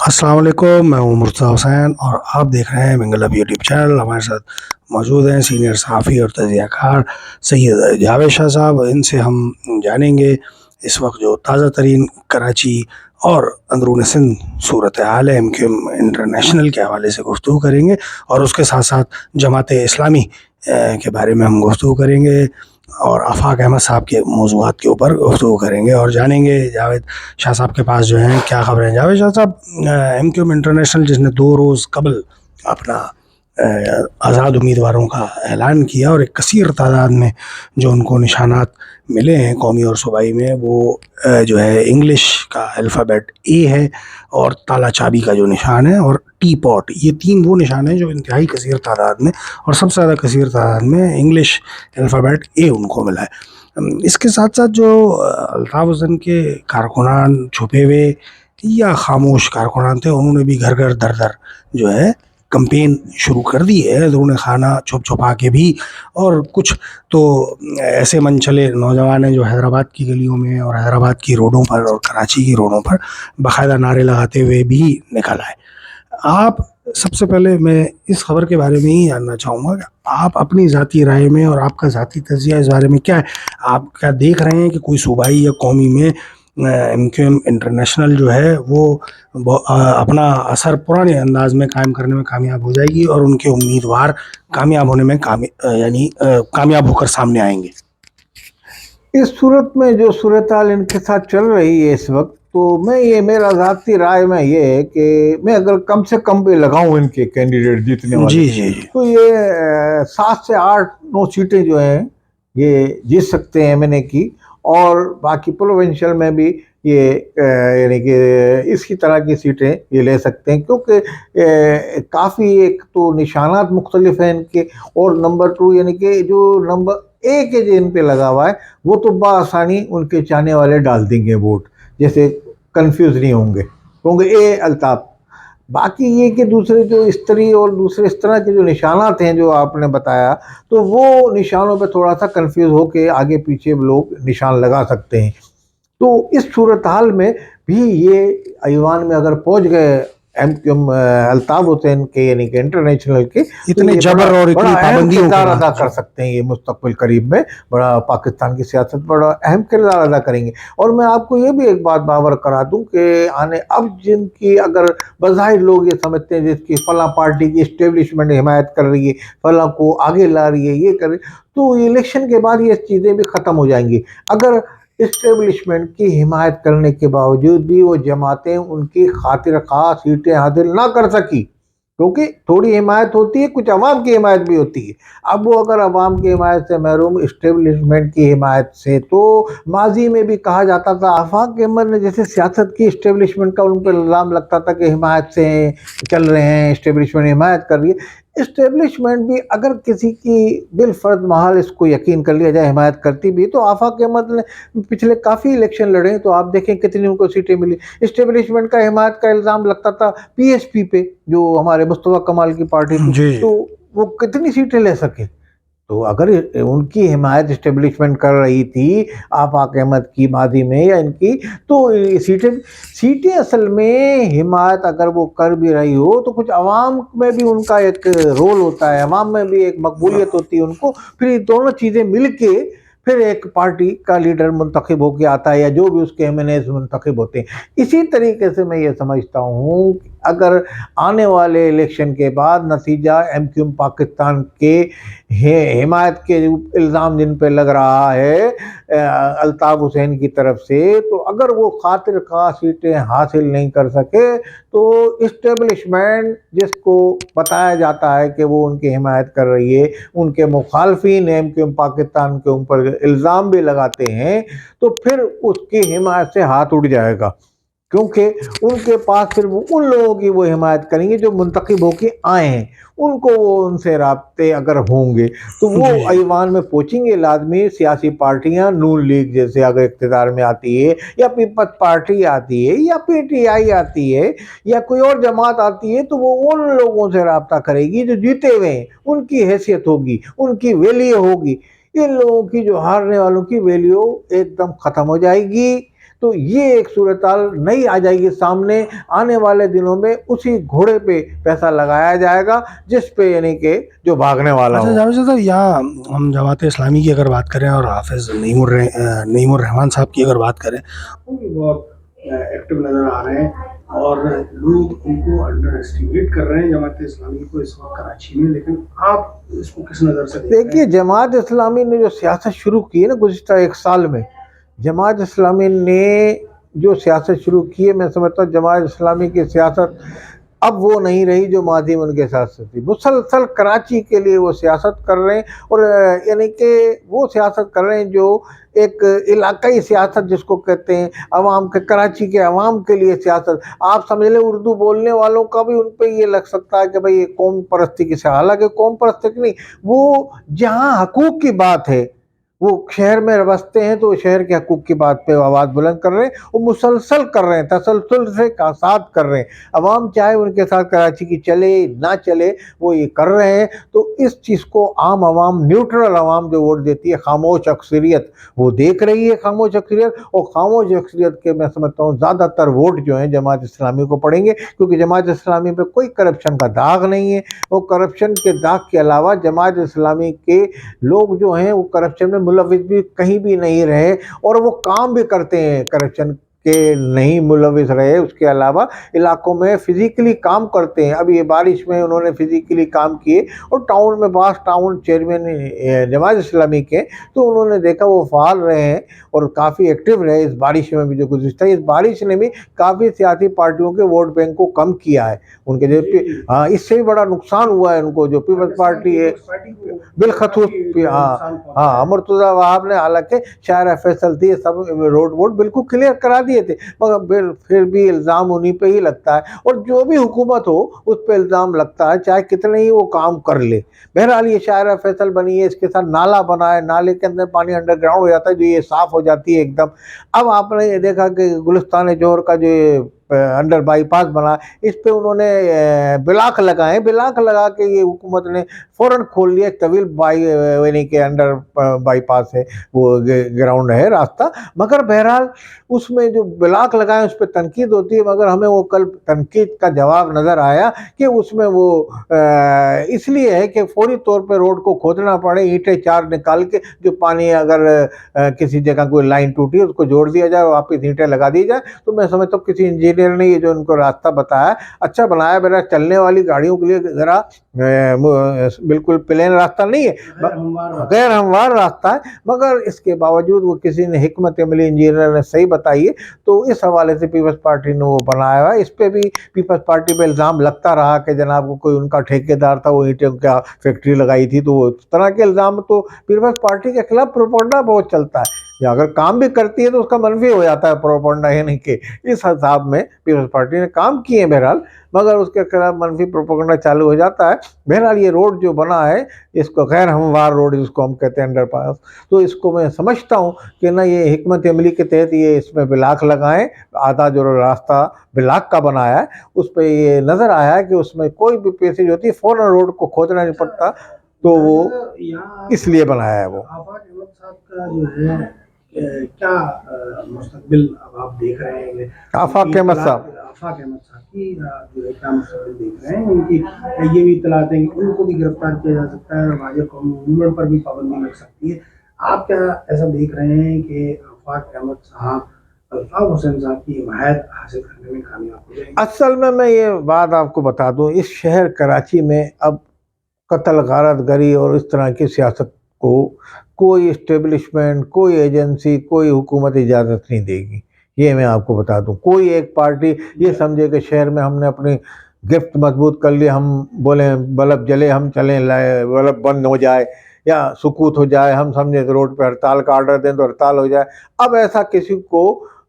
अस्सलाम वालेकुम, मैं हूँ मुर्तज़ा हुसैन और आप देख रहे हैं मिंगल हब यूट्यूब चैनल। हमारे साथ मौजूद हैं सीनियर सहाफ़ी और तजियाकार सैयद जावेद शाह साहब। इनसे हम जानेंगे इस वक्त जो ताज़ा तरीन कराची और अंदरून सिंध सूरत हाल है, MQM इंटरनेशनल के हवाले से गुफ्तगू करेंगे और उसके साथ साथ जमात इस्लामी के बारे में हम गुफ्तगू करेंगे और आफाक अहमद साहब के मौज़ूआत के ऊपर गुफ्तगू करेंगे और जानेंगे जावेद शाह साहब के पास जो हैं क्या खबरें हैं। जावेद शाह साहब, MQM इंटरनेशनल जिसने 2 रोज़ कबल अपना आज़ाद उम्मीदवारों का ऐलान किया और एक कसीर तादाद में जो उनको निशानात मिले हैं कौमी और सूबाई में, वो जो है इंग्लिश का अल्फ़ाबेट ए है और ताला चाबी का जो निशान है और टी पॉट, ये 3 वो निशान हैं जो इंतहाई कसीर तादाद में और सबसे ज़्यादा कसीर तादाद में इंग्लिश अल्फ़ाबेट ए उनको मिला है। इसके साथ साथ जो अल्ताफ़ हुसैन के कारकुनान छुपे हुए या खामोश कारकुनान थे, उन्होंने भी घर घर दर दर जो है कंपेन शुरू कर दी है, अंदरूनी खाना छुप छुपा के भी। और कुछ तो ऐसे मन चले नौजवान हैं जो हैदराबाद की गलियों में और हैदराबाद की रोडों पर और कराची की रोडों पर बाकायदा नारे लगाते हुए भी निकल आए। आप सबसे पहले मैं इस खबर के बारे में ही जानना चाहूँगा कि आप अपनी ज़ाती राय में और आपका ज़ाती तज़किया इस बारे में क्या है? आप क्या देख रहे हैं कि कोई सूबाई या कौमी में MQM इंटरनेशनल जो है वो अपना असर पुराने अंदाज में कायम करने में कामयाब हो जाएगी और उनके उम्मीदवार कामयाब होने में कामयाब होकर सामने आएंगे? इस सूरत में जो सूरत हाल इनके साथ चल रही है इस वक्त, तो मैं ये मेरा ज़ाती राय में ये है कि मैं अगर कम से कम भी लगाऊं इनके कैंडिडेट जीतने वाले, जी जी जी। तो ये 7 से 8-9 सीटें जो हैं ये जीत सकते हैं MNA की, और बाकी प्रोविंशियल में भी ये यानी कि इसी तरह की सीटें ये ले सकते हैं, क्योंकि काफ़ी एक तो निशानात मुख्तलिफ हैं इनके, और नंबर 2 यानी कि जो नंबर एक के जिन पे लगा हुआ है वो तो बआसानी उनके चाहने वाले डाल देंगे वोट, जैसे कंफ्यूज नहीं होंगे, क्योंकि ए अल्ताफ। बाकी ये कि दूसरे जो स्त्री और दूसरे इस तरह के जो निशानात हैं जो आपने बताया, तो वो निशानों पे थोड़ा सा कंफ्यूज होके आगे पीछे लोग निशान लगा सकते हैं। तो इस सूरत हाल में भी ये ऐवान में अगर पहुंच गए MQM अल्ताफ हुसैन के यानी कि इंटरनेशनल के, इतने तो जबर और बड़ा इतनी अहम पाबंदियों के किरदार बाद अदा कर सकते हैं। ये मुस्तकबिल करीब में बड़ा पाकिस्तान की सियासत बड़ा अहम किरदार अदा करेंगे। और मैं आपको ये भी एक बात बावर करा दूं कि आने अब जिनकी अगर बज़ाहिर लोग ये समझते हैं जिसकी फला पार्टी की इस्टेब्लिशमेंट हिमायत कर रही है, फला को आगे ला रही है, ये कर रही, तो इलेक्शन के बाद ये चीज़ें भी ख़त्म हो जाएंगी। अगर इस्टेब्लिशमेंट की हिमायत करने के बावजूद भी वो जमातें उनकी खातिर खा सीटें हासिल ना कर सकी, क्योंकि थोड़ी हिमायत होती है, कुछ अवाम की हिमायत भी होती है। अब वो अगर अवाम की हिमायत से महरूम, इस्टेब्लिशमेंट की हिमायत से, तो माजी में भी कहा जाता था, आफाक अहमद ने जैसे सियासत की इस्टेब्लिशमेंट का उन पर इल्ज़ाम लगता था कि हिमायत से चल रहे हैं, इस्टेब्लिशमेंट हिमायत कर रही है। इस्टेब्लिशमेंट भी अगर किसी की बिल फर्ज महाल इसको यकीन कर लिया जाए हिमायत करती भी, तो आफाक अहमद ने पिछले काफ़ी इलेक्शन लड़े, तो आप देखें कितनी उनको सीटें मिली। इस्टेब्लिशमेंट का हिमायत का इल्ज़ाम लगता था PSP पे, जो हमारे मुस्तफा कमाल की पार्टी थी, जी। तो वो कितनी सीटें ले सके। तो अगर उनकी हिमायत इस्टेब्लिशमेंट कर रही थी आफाक अहमद की माजी में या इनकी, तो ये सीटें सीटें असल में हिमायत अगर वो कर भी रही हो, तो कुछ अवाम में भी उनका एक रोल होता है, अवाम में भी एक मकबूलियत होती है उनको। फिर ये दोनों चीज़ें मिल के फिर एक पार्टी का लीडर मुंतखब होके आता है, या जो भी उसके MNAs मुंतखब होते हैं। इसी तरीके से मैं ये समझता हूँ, अगर आने वाले इलेक्शन के बाद नतीजा MQM पाकिस्तान के हिमायत के इल्ज़ाम जिन पे लग रहा है अल्ताफ हुसैन की तरफ से, तो अगर वो खातिर खा सीटें हासिल नहीं कर सके, तो इस्टेब्लिशमेंट जिसको बताया जाता है कि वो उनकी हिमायत कर रही है, उनके मुखालफिन MQM पाकिस्तान के ऊपर इल्ज़ाम भी लगाते हैं, तो फिर उसकी हिमायत से हाथ उठ जाएगा, क्योंकि उनके पास फिर वो उन लोगों की वो हिमायत करेंगे जो मुंतखब होके आए हैं, उनको वो उनसे राब्ते अगर होंगे, तो वो जी जी। ऐवान में पहुँचेंगे लाजमी। सियासी पार्टियां नून लीग जैसे अगर इक़्तिदार में आती है, या पीपल्स पार्टी आती है, या PTI आती है, या कोई और जमात आती है, तो वो उन लोगों से राब्ता करेगी जो जीते हुए हैं, उनकी हैसियत होगी, उनकी वैल्यू होगी। इन लोगों की, जो हारने वालों की वैल्यू एकदम ख़त्म हो जाएगी। تو یہ ایک صورتحال نئی آ جائے گی سامنے. آنے والے دنوں میں اسی گھوڑے پہ پیسہ لگایا جائے گا جس پہ یعنی کہ جو بھاگنے والا اچھا ہو. جاوید صاحب، یا ہم جماعت اسلامی کی اگر بات کریں اور حافظ نعیم الرحمان صاحب کی اگر بات کریں، وہ بھی بہت ایکٹیو نظر آ رہے ہیں اور لوگ ان کو انڈر ایسٹیمیٹ کر رہے ہیں جماعت اسلامی کو اس وقت کراچی میں. لیکن آپ اس کو کس نظر سے دیکھ رہے ہیں؟ دیکھیے، جماعت اسلامی نے جو سیاست شروع کی ہے نا گزشتہ 1 سال میں، جماعت اسلامی نے جو سیاست شروع کی ہے، میں سمجھتا ہوں جماعت اسلامی کی سیاست اب وہ نہیں رہی جو ماضی میں ان کے سیاست تھی. مسلسل کراچی کے لیے وہ سیاست کر رہے ہیں، اور یعنی کہ وہ سیاست کر رہے ہیں جو ایک علاقائی سیاست جس کو کہتے ہیں، عوام کے، کراچی کے عوام کے لیے سیاست. آپ سمجھ لیں اردو بولنے والوں کا بھی ان پہ یہ لگ سکتا ہے کہ بھئی یہ قوم پرستی کی سے، حالانکہ قوم پرستی کی نہیں، وہ جہاں حقوق کی بات ہے، وہ شہر میں بستے ہیں تو شہر کے حقوق کی بات پہ آواز بلند کر رہے ہیں. وہ مسلسل کر رہے ہیں، تسلسل سے ساتھ کر رہے ہیں. عوام چاہے ان کے ساتھ کراچی کی چلے نہ چلے، وہ یہ کر رہے ہیں. تو اس چیز کو عام عوام، نیوٹرل عوام جو ووٹ دیتی ہے، خاموش اکثریت، وہ دیکھ رہی ہے. خاموش اکثریت، اور خاموش اکثریت کے میں سمجھتا ہوں زیادہ تر ووٹ جو ہیں جماعت اسلامی کو پڑیں گے، کیونکہ جماعت اسلامی پہ کوئی کرپشن کا داغ نہیں ہے. وہ کرپشن کے داغ کے علاوہ جماعت اسلامی کے لوگ جو ہیں وہ کرپشن میں ملوث بھی کہیں بھی نہیں رہے، اور وہ کام بھی کرتے ہیں کرپشن کے نہیں ملوث رہے. اس کے علاوہ علاقوں میں فزیکلی کام کرتے ہیں. اب یہ بارش میں انہوں نے فزیکلی کام کیے، اور ٹاؤن میں بعض ٹاؤن چیئرمین جماعت اسلامی کے، تو انہوں نے دیکھا وہ فعال رہے ہیں اور کافی ایکٹیو رہے. اس بارش میں بھی جو گزشتہ، اس بارش نے بھی کافی سیاسی پارٹیوں کے ووٹ بینک کو کم کیا ہے. ان کے جو ہاں، اس سے بھی بڑا نقصان ہوا ہے ان کو. جو پیپلز پارٹی ہے بالخصوص، ہاں مرتضی وہاب نے، حالانکہ شاعرہ فیصل تھی، سب روڈ ووٹ بالکل کلیئر کرا دیے تھے، مگر پھر بھی الزام انہی پہ ہی لگتا ہے. اور جو بھی حکومت ہو اس پہ الزام لگتا ہے، چاہے کتنے ہی وہ کام کر لے. بہرحال یہ شاعرہ فیصل بنی ہے، اس کے ساتھ نالا بنا ہے، نالے کے اندر پانی انڈر گراؤنڈ ہو جاتا ہے، جو یہ صاف ہو جاتی ہے ایک دم. اب آپ نے یہ دیکھا کہ گلستان جوہر کا جو انڈر بائی پاس بنا، اس پہ انہوں نے بلاک لگائے، بلاک لگا کے یہ حکومت نے فوراً کھول لیا. ایک طویل یعنی کہ انڈر بائی پاس ہے، وہ گراؤنڈ ہے راستہ. مگر بہرحال اس میں جو بلاک لگائے اس پہ تنقید ہوتی ہے، مگر ہمیں وہ کل تنقید کا جواب نظر آیا کہ اس میں وہ اس لیے ہے کہ فوری طور پہ روڈ کو کھودنا پڑے، اینٹیں 4 نکال کے، جو پانی اگر کسی جگہ کوئی لائن ٹوٹی ہے اس کو جوڑ دیا جائے، واپس اینٹیں لگا دی جائے. تو میں سمجھتا ہوں کسی انجینئر نے یہ جو ان کو راستہ بتایا اچھا بنایا. میرا چلنے والی گاڑیوں کے لیے ذرا بالکل پلین راستہ نہیں ہے، غیر ہموار راستہ ہے، مگر اس کے باوجود وہ کسی نے حکمت عملی انجینئر نے صحیح بتائی ہے. تو اس حوالے سے پیپلز پارٹی نے وہ بنایا ہوا ہے. اس پہ بھی پیپلز پارٹی پہ الزام لگتا رہا کہ جناب کو کوئی ان کا ٹھیکیدار تھا، وہ اینٹیں کا فیکٹری لگائی تھی. تو وہ اس طرح کے الزام، تو پیپلز پارٹی کے خلاف پروپیگنڈا بہت چلتا ہے، یا اگر کام بھی کرتی ہے تو اس کا منفی ہو جاتا ہے پروپیگنڈا. یعنی کہ اس حساب میں پیپلز پارٹی نے کام کیے ہیں بہرحال، مگر اس کے خلاف منفی پروپیگنڈا چالو ہو جاتا ہے. بہرحال یہ روڈ جو بنا ہے، اس کو غیر ہموار روڈ جس کو ہم کہتے ہیں انڈر پاس، تو اس کو میں سمجھتا ہوں کہ نہ یہ حکمت عملی کے تحت یہ اس میں بلاک لگائیں. آدھا جو راستہ بلاک کا بنایا ہے اس پہ یہ نظر آیا ہے کہ اس میں کوئی بھی پیسیج ہوتی ہے فوراً روڈ کو کھودنا نہیں پڑتا، تو وہ اس لیے بنایا ہے. وہ آفاق احمد صاحب کا جو ہے کیا مستقبل اب آپ دیکھ رہے ہیں؟ آفاق احمد صاحب کی جو ہے کیا مستقبل دیکھ رہے ہیں؟ ان کی یہ بھی اطلاعات ہیں کہ ان کو بھی گرفتار کیا جا سکتا ہے اور بھاجپا قومی موومنٹ پر بھی پابندی لگ سکتی ہے. آپ کیا ایسا دیکھ رہے ہیں کہ آفاق احمد صاحب الطاف حسین صاحب کی حمایت حاصل کرنے میں کامیاب ہو جائیں گے؟ اصل میں یہ بات آپ کو بتا دوں، اس شہر کراچی میں اب قتل، غارت گری اور اس طرح کی سیاست کو کوئی اسٹیبلشمنٹ، کوئی ایجنسی، کوئی حکومت اجازت نہیں دے گی. یہ میں آپ کو بتا دوں. کوئی ایک پارٹی یہ سمجھے کہ شہر میں ہم نے اپنی گرفت مضبوط کر لی، ہم بولیں بلب جلے ہم چلیں، بلب بند ہو جائے یا سکوت ہو جائے، ہم سمجھیں کہ روڈ پہ ہڑتال کا آرڈر دیں تو ہڑتال ہو جائے. اب ایسا کسی کو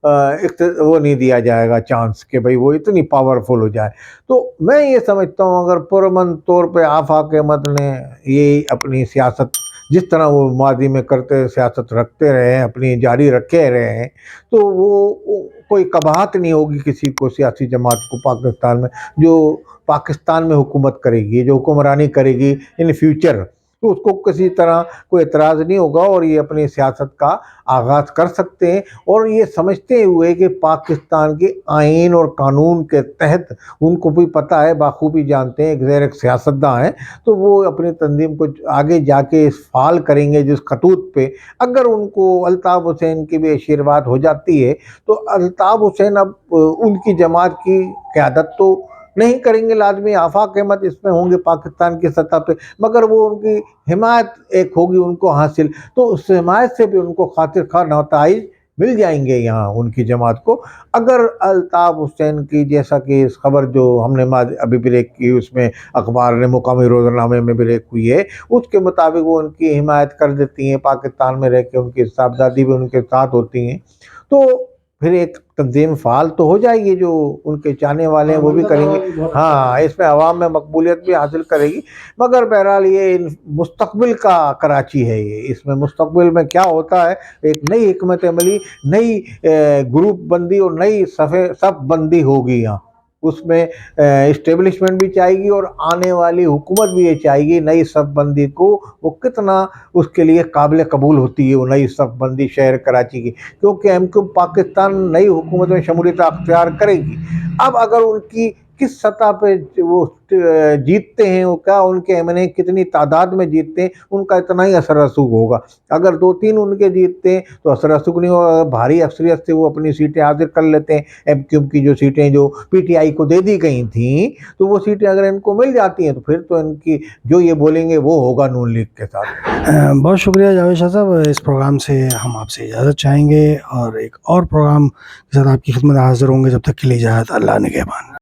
وہ نہیں دیا جائے گا چانس کہ بھئی وہ اتنی پاورفل ہو جائے. تو میں یہ سمجھتا ہوں اگر پرامن طور پہ آفاق احمد نے یہ اپنی سیاست جس طرح وہ ماضی میں کرتے سیاست رکھتے رہے ہیں، اپنی جاری رکھے رہے ہیں، تو وہ کوئی قباحت نہیں ہوگی کسی کو، سیاسی جماعت کو پاکستان میں، جو پاکستان میں حکومت کرے گی، جو حکمرانی کرے گی ان فیوچر. تو اس کو किसी तरह कोई एतराज़ नहीं होगा और ये अपनी सियासत का आगाज़ कर सकते हैं। और ये समझते हुए कि पाकिस्तान के आइन और कानून के तहत उनको भी पता है, बाखूबी जानते हैं, एक सियासतदान हैं, तो वो अपनी तंजीम को आगे जाके इस फाल करेंगे जिस खतूत पे। अगर उनको अल्ताफ़ हुसैन की भी आशीर्वाद हो जाती है तो अल्ताफ़ हुसैन अब उनकी जमात की क़यादत तो नहीं करेंगे लाजमी, आफाक अहमद इसमें होंगे पाकिस्तान की सतह पे, मगर वो उनकी हिमायत एक होगी उनको हासिल, तो उस हिमायत से भी उनको खातिर खा नताइज मिल जाएंगे यहाँ उनकी जमात को। अगर अल्ताफ़ हुसैन की, जैसा कि इस खबर जो हमने अभी ब्रेक की उसमें अखबार ने मुकामी रोज़नामे में ब्रेक हुई है, उसके मुताबिक वो उनकी हिमायत कर देती हैं, पाकिस्तान में रह के उनकी साहबजादी भी उनके साथ होती हैं, तो फिर एक तंजीम फ़ाल तो हो जाएगी, जो उनके चाहने वाले हैं वो भी करेंगे। हाँ, इसमें अवाम में मकबूलियत भी हासिल करेगी। मगर बहरहाल ये मुस्तक़बिल का कराची है, ये इसमें मुस्तक़बिल में क्या होता है, एक नई हिकमत अमली, नई ग्रुप बंदी और नई सफ़ बंदी होगी यहाँ। उसमें इस्टेब्लिशमेंट भी चाहेगी और आने वाली हुकूमत भी ये चाहेगी नई सफ़ बंदी को वो कितना उसके लिए काबिल कबूल होती है वो नई सफ़ बंदी शहर कराची की, क्योंकि हमको पाकिस्तान नई हुकूमत में शमूलियत अख्तियार करेगी। अब अगर उनकी किस सतह पे वो जीतते हैं, वो क्या उनके एमएनए कितनी तादाद में जीतते हैं, उनका इतना ही असर रसूख होगा। अगर 2-3 उनके जीतते हैं तो असर रसूख नहीं होगा, भारी अक्सरियत से वो अपनी सीटें हासिल कर लेते हैं। एमक्यूएम की जो सीटें जो पीटीआई को दे दी गई थी, तो वो सीटें अगर इनको मिल जाती हैं तो फिर तो इनकी जो ये बोलेंगे वो होगा नून लीग के साथ। बहुत शुक्रिया जावेद शाह साहब, इस प्रोग्राम से हम आपसे इजाज़त चाहेंगे और एक और प्रोग्राम के साथ आपकी खिदमत हाजिर होंगे। जब तक के लिए इजाज़त, अल्लाह निगहबान।